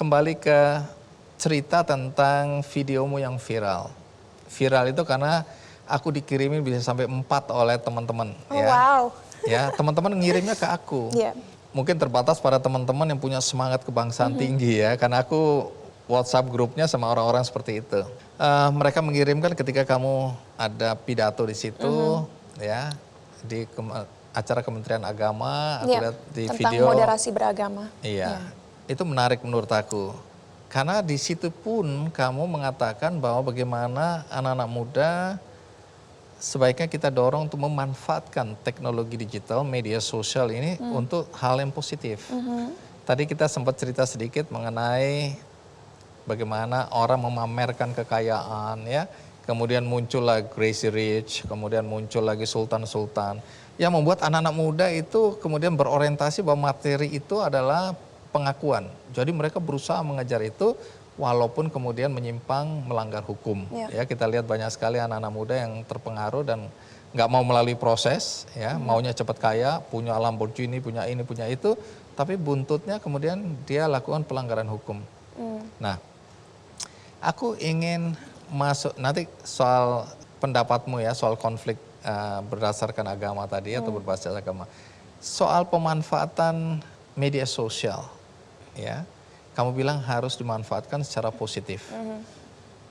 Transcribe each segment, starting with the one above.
kembali ke cerita tentang videomu yang viral. Viral itu karena aku dikirimin bisa sampai 4 oleh teman-teman. Oh, wow. Ya, teman-teman ngirimnya ke aku. Yeah. Mungkin terbatas pada teman-teman yang punya semangat kebangsaan tinggi ya, karena aku WhatsApp grupnya sama orang-orang seperti itu. Mereka mengirimkan ketika kamu ada pidato di situ, ya, di acara Kementerian Agama, aku lihat di tentang video. moderasi beragama. Iya, itu menarik menurut aku. Karena di situ pun kamu mengatakan bahwa bagaimana anak-anak muda sebaiknya kita dorong untuk memanfaatkan teknologi digital, media sosial ini untuk hal yang positif. Tadi kita sempat cerita sedikit mengenai bagaimana orang memamerkan kekayaan, ya. Kemudian muncullah Crazy Rich, kemudian muncul lagi Sultan-Sultan. Yang membuat anak-anak muda itu kemudian berorientasi bahwa materi itu adalah pengakuan. Jadi mereka berusaha mengejar itu walaupun kemudian menyimpang melanggar hukum. Ya, kita lihat banyak sekali anak-anak muda yang terpengaruh dan nggak mau melalui proses, ya, maunya cepat kaya, punya Lamborghini, punya ini, punya itu, tapi buntutnya kemudian dia lakukan pelanggaran hukum. Nah, aku ingin masuk nanti soal pendapatmu ya, soal konflik berdasarkan agama tadi atau berbasis agama. Soal pemanfaatan media sosial, ya, kamu bilang harus dimanfaatkan secara positif.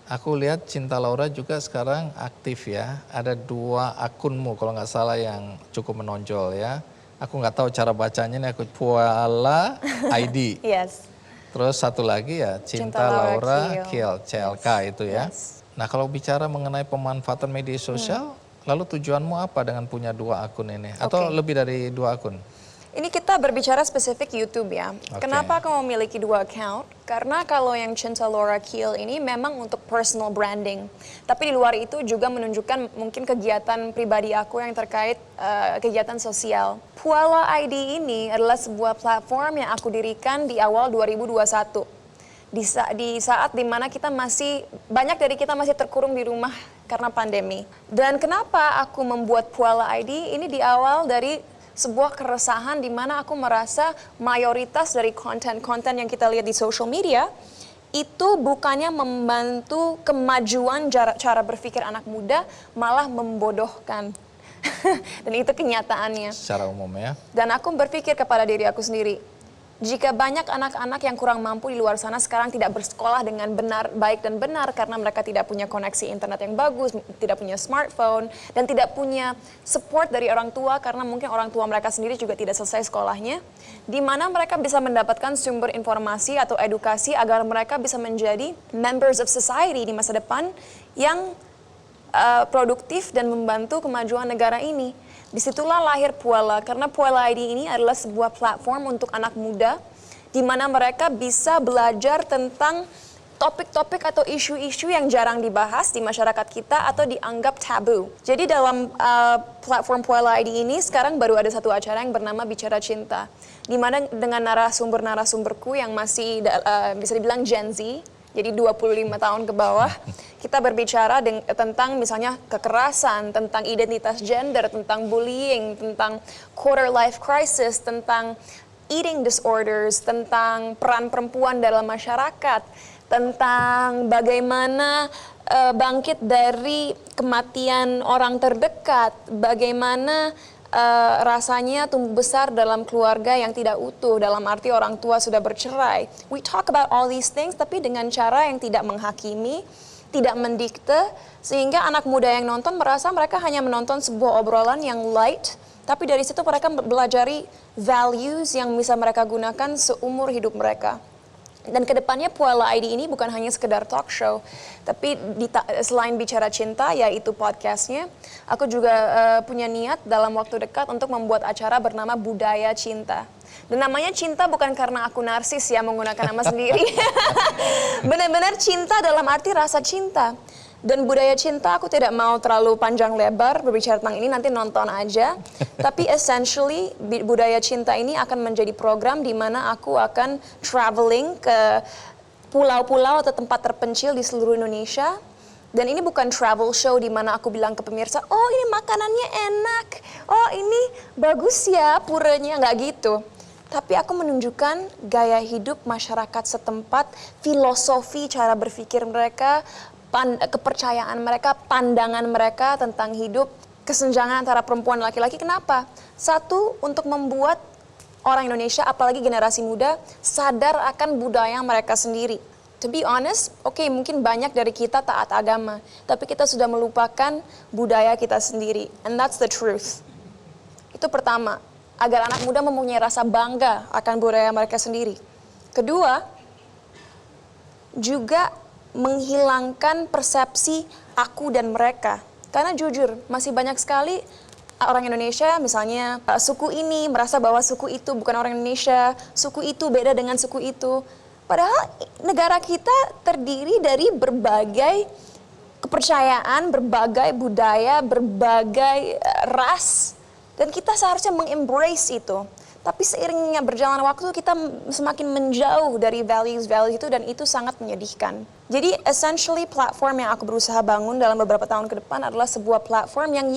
Aku lihat Cinta Laura juga sekarang aktif ya, ada 2 akunmu kalau nggak salah yang cukup menonjol ya. Aku nggak tahu cara bacanya nih, aku Puala ID. Yes. Terus satu lagi ya Cinta Laura Kiel, CLK itu ya. Nah, kalau bicara mengenai pemanfaatan media sosial, lalu tujuanmu apa dengan punya 2 akun ini? Atau lebih dari 2 akun? Ini kita berbicara spesifik YouTube ya. Kenapa aku memiliki 2 account? Karena kalau yang Cinta Laura Kiel ini memang untuk personal branding. Tapi di luar itu juga menunjukkan mungkin kegiatan pribadi aku yang terkait kegiatan sosial. Puala ID ini adalah sebuah platform yang aku dirikan di awal 2021. Di saat dimana kita banyak dari kita masih terkurung di rumah karena pandemi. Dan kenapa aku membuat Puala ID ini di awal dari sebuah keresahan di mana aku merasa mayoritas dari konten-konten yang kita lihat di social media itu bukannya membantu kemajuan cara berpikir anak muda, malah membodohkan. Dan itu kenyataannya. Secara umum ya. Dan aku berpikir kepada diri aku sendiri, jika banyak anak-anak yang kurang mampu di luar sana sekarang tidak bersekolah dengan baik dan benar karena mereka tidak punya koneksi internet yang bagus, tidak punya smartphone, dan tidak punya support dari orang tua karena mungkin orang tua mereka sendiri juga tidak selesai sekolahnya, di mana mereka bisa mendapatkan sumber informasi atau edukasi agar mereka bisa menjadi members of society di masa depan yang produktif dan membantu kemajuan negara ini. Disitulah lahir Puala, karena Puala ID ini adalah sebuah platform untuk anak muda di mana mereka bisa belajar tentang topik-topik atau isu-isu yang jarang dibahas di masyarakat kita atau dianggap tabu. Jadi dalam platform Puala ID ini sekarang baru ada 1 acara yang bernama Bicara Cinta, di mana dengan narasumberku yang masih bisa dibilang Gen Z, jadi 25 tahun ke bawah, kita berbicara tentang misalnya kekerasan, tentang identitas gender, tentang bullying, tentang quarter life crisis, tentang eating disorders, tentang peran perempuan dalam masyarakat, tentang bagaimana bangkit dari kematian orang terdekat, bagaimana rasanya tumbuh besar dalam keluarga yang tidak utuh, dalam arti orang tua sudah bercerai. We talk about all these things tapi dengan cara yang tidak menghakimi, tidak mendikte, sehingga anak muda yang nonton merasa mereka hanya menonton sebuah obrolan yang light, tapi dari situ mereka belajari values yang bisa mereka gunakan seumur hidup mereka. Dan kedepannya Puala ID ini bukan hanya sekedar talk show, tapi selain Bicara Cinta, yaitu podcastnya, aku juga punya niat dalam waktu dekat untuk membuat acara bernama Budaya Cinta. Dan namanya cinta bukan karena aku narsis ya menggunakan nama sendiri. Benar-benar cinta dalam arti rasa cinta. Dan Budaya Cinta aku tidak mau terlalu panjang lebar berbicara tentang ini, nanti nonton aja. Tapi essentially Budaya Cinta ini akan menjadi program di mana aku akan traveling ke pulau-pulau atau tempat terpencil di seluruh Indonesia. Dan ini bukan travel show di mana aku bilang ke pemirsa, oh ini makanannya enak, oh ini bagus ya puranya, nggak gitu. tapi aku menunjukkan gaya hidup masyarakat setempat, filosofi cara berpikir mereka, kepercayaan mereka, pandangan mereka tentang hidup, kesenjangan antara perempuan dan laki-laki. Kenapa? Satu, untuk membuat orang Indonesia, apalagi generasi muda, sadar akan budaya mereka sendiri. To be honest, mungkin banyak dari kita taat agama, tapi kita sudah melupakan budaya kita sendiri. And that's the truth. Itu pertama, agar anak muda mempunyai rasa bangga akan budaya mereka sendiri. Kedua, juga menghilangkan persepsi aku dan mereka. Karena jujur, masih banyak sekali orang Indonesia, misalnya suku ini merasa bahwa suku itu bukan orang Indonesia, suku itu beda dengan suku itu. Padahal negara kita terdiri dari berbagai kepercayaan, berbagai budaya, berbagai ras. Dan kita seharusnya mengembrace itu. Tapi seiringnya berjalan waktu kita semakin menjauh dari values-values itu dan itu sangat menyedihkan. Jadi essentially platform yang aku berusaha bangun dalam beberapa tahun ke depan adalah sebuah platform yang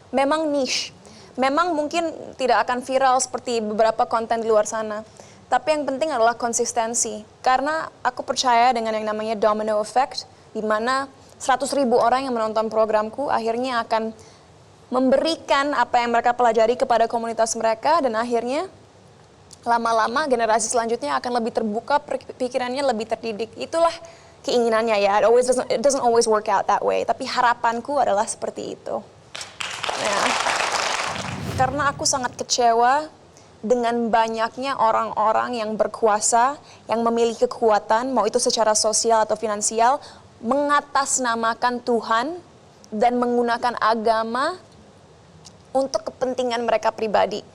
memang niche. Memang mungkin tidak akan viral seperti beberapa konten di luar sana. Tapi yang penting adalah konsistensi. Karena aku percaya dengan yang namanya domino effect, di mana 100.000 orang yang menonton programku akhirnya akan memberikan apa yang mereka pelajari kepada komunitas mereka, dan akhirnya lama-lama generasi selanjutnya akan lebih terbuka, pikirannya lebih terdidik. Itulah keinginannya ya. It doesn't always work out that way. Tapi harapanku adalah seperti itu. Nah, karena aku sangat kecewa dengan banyaknya orang-orang yang berkuasa, yang memiliki kekuatan, mau itu secara sosial atau finansial, mengatasnamakan Tuhan dan menggunakan agama untuk kepentingan mereka pribadi.